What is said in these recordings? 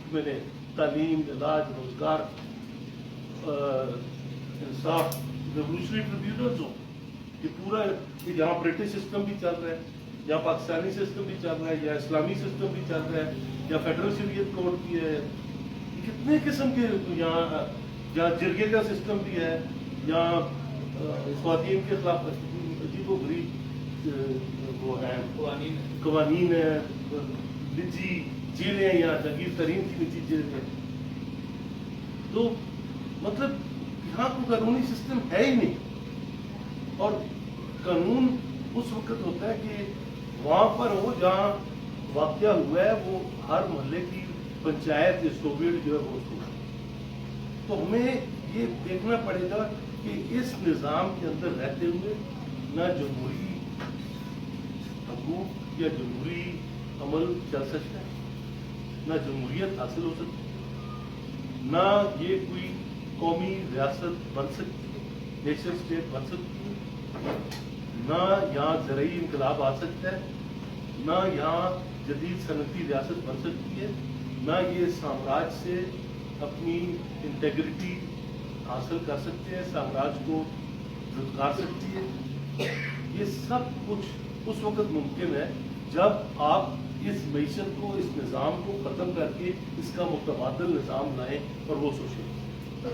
ملک میں نے تعلیم، علاج، روزگار، انصاف، ریولیوشنری ٹریبیونلز ہوں. یہ پورا یہاں برٹش سسٹم بھی چل رہا ہے، یا پاکستانی سسٹم بھی چل رہا ہے، یا اسلامی سسٹم بھی چل رہا ہے، یا فیڈرل شریعت کوڈ بھی ہے. کتنے قسم کے یہاں جرگے کا سسٹم بھی ہے، یا خواتین کے خلاف عجیب و غریب وہ ہیں قوانین ہیں، نجی جیلیں یا جگیر ترین کی نجی جیلیں ہیں. تو مطلب یہاں کوئی قانونی سسٹم ہے ہی نہیں. اور قانون اس وقت ہوتا ہے کہ وہاں پر ہو جہاں واقعہ ہوا ہے، وہ ہر محلے کی پنچایت یا سوویٹ جو ہے وہ ہوا. تو ہمیں یہ دیکھنا پڑے گا کہ اس نظام کے اندر رہتے ہوئے نہ جمہوری حقوق یا جمہوری عمل چل سکتا ہے، نہ جمہوریت حاصل ہو سکتی ہے، نہ یہ کوئی قومی ریاست بن سکتی ہے، نیشنل اسٹیٹ بن سکتی ہے، نہ یہاں زرعی انقلاب آ سکتا ہے، نہ یہاں جدید صنعتی ریاست بن سکتی ہے، نہ یہ سامراج سے اپنی انٹیگریٹی حاصل کر سکتے ہیں، سامراج کو دھتکار سکتی ہے. یہ سب کچھ اس وقت ممکن ہے جب آپ اس معیشت کو، اس نظام کو ختم کر کے اس کا متبادل نظام لائیں اور وہ سوشلزم.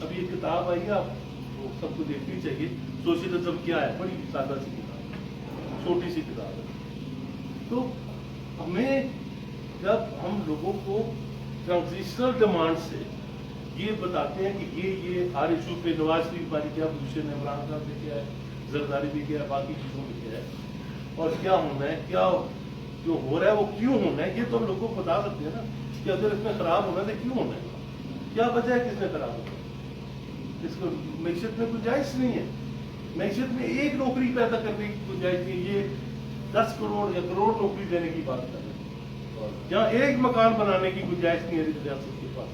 اب یہ کتاب آئی ہے، آپ وہ سب کو دیکھنی چاہیے. سوشلزم کیا ہے؟ بڑی سادہ سی کتاب ہے، چھوٹی سی کتاب ہے. تو ہمیں جب ہم لوگوں کو ٹرانزیشنل ڈیمانڈ سے یہ بتاتے ہیں کہ یہ ہر ایشو پہ نواز شریف بھائی کیا پوزیشن ہے، عمران خان نے کیا ہے، زرداری بھی کیا ہے، باقی چیزوں میں کیا ہے، اور کیا ہونا ہے، کیا جو ہو رہا ہے وہ کیوں ہونا ہے، یہ تو ہم لوگوں کو بتا سکتے ہیں نا کہ اگر اس میں خراب ہونا ہے تو کیوں ہونا ہے، کیا وجہ ہے کس میں خراب ہونا ہے. اس کو معیشت میں گنجائش نہیں ہے. معیشت میں ایک نوکری پیدا کرنے کی گنجائش نہیں. یہ 10 کروڑ یا کروڑ نوکری دینے کی بات کر رہے ہیں، جہاں ایک مکان بنانے کی گنجائش نہیں ہے ریاست کے پاس.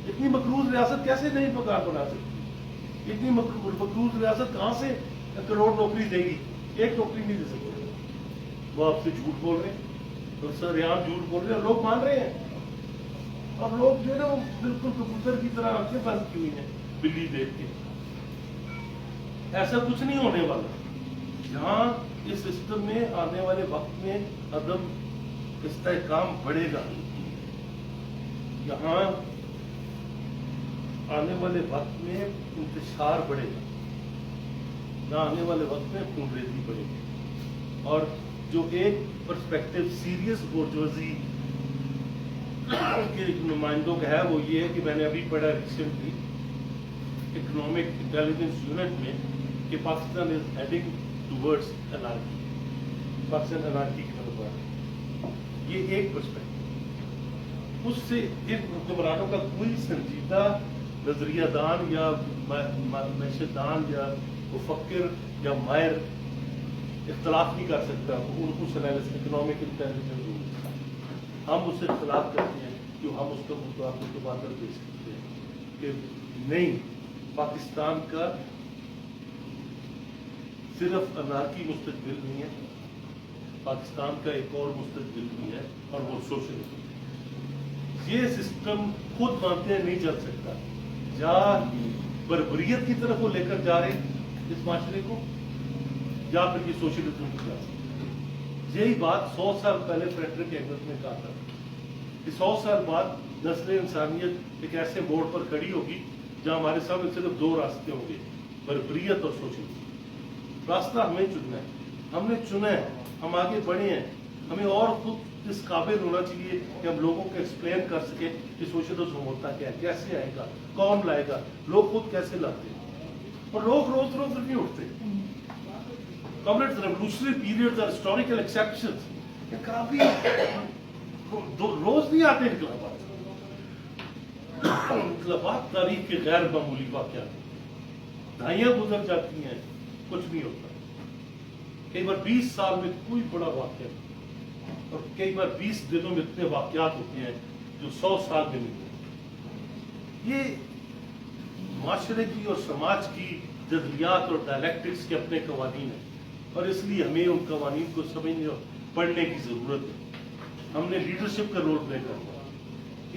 اتنی مقروض ریاست کیسے نہیں مکان بنا سکتی؟ اتنی مقروض ریاست کہاں سے کروڑ نوکری دے گی؟ ایک نوکری نہیں دے سکتے. وہ آپ سے جھوٹ بول رہے ہیں، تو سر یہاں جھوٹ بول رہے ہیں اور لوگ مان رہے ہیں. اور لوگ جو ہے نا وہ بالکل کبوتر کی طرح آنکھیں بند کی ہوئی ہیں بلی دیکھ کے. ایسا کچھ نہیں ہونے والا. جہاں اس سسٹم میں آنے والے وقت میں عدم استحکام بڑھے گا، یہاں آنے والے وقت میں انتشار بڑھے گا، نہ آنے والے وقت میں خون ریزی بڑھے گی. اور جو ایک پرسپیکٹو سیریس بورجوازی کے نمائندوں کا ہے وہ یہ ہے کہ میں نے ابھی پڑھا ریسنٹلی اکنامک انٹیلیجنس یونٹ میں کہ Pakistan is heading towards anarchy. Pakistan anarchy کی طرف بڑھ رہا ہے. یہ ایک پرسپیکٹو. اس سے ان حکمرانوں کا کوئی سنجیدہ نظریہ دان یا معیشت دان یا مفکر یا ماہر اختلاف نہیں کر سکتا. اس اکنامک انٹیلیجنس ہم اس سے اختلاف کرتے ہیں کہ ہم اس کا متبادل دے سکتے ہیں کہ نہیں، پاکستان کا صرف انارکی مستقبل نہیں ہے، پاکستان کا ایک اور مستقبل بھی ہے اور وہ سوشلزم. یہ سسٹم خود مانتے ہیں نہیں چل سکتا. یا بربریت کی طرف وہ لے کر جا رہے ہیں اس معاشرے کو، یا پھر یہ سوشلزم کی طرف. یہی بات 100 سال پہلے فریڈرک اینگلس نے کہا تھا کہ 100 سال بعد نسل انسانیت ایک ایسے موڑ پر کھڑی ہوگی جہاں ہمارے سامنے صرف 2 راستے ہوں گے، بربریت اور سوشلزم. راستہ ہمیں چننا ہے. ہم نے چنا ہے، ہم آگے بڑھے ہیں. ہمیں اور خود اس قابل ہونا چاہیے کہ ہم لوگوں کو ایکسپلین کر سکیں کہ سوشلزم ہوتا کیا ہے، کیسے آئے گا، کون لائے گا، لوگ خود کیسے لاتے ہیں. اور لوگ روز روز نہیں اٹھتے. ریولیوشنری پیریڈز اور ہسٹوریکل ایکسیپشنز، کافی روز نہیں آتے انقلابات. انقلابات تاریخ کے غیر معمولی واقعات، دہائیاں گزر جاتی ہیں، کچھ نہیں ہوتا. کئی بار 20 سال میں کوئی بڑا واقعہ نہیں، اور کئی بار 20 دنوں میں اتنے واقعات ہوتے ہیں جو 100 سال میں نہیں ہوتے. یہ معاشرے کی اور سماج کی جذبیات اور ڈائلیکٹکس کے اپنے قوانین ہیں، اور اس لیے ہمیں ان قوانین کو سمجھنے اور پڑھنے کی ضرورت ہے. ہم نے لیڈرشپ کا رول پلے کرنا ہے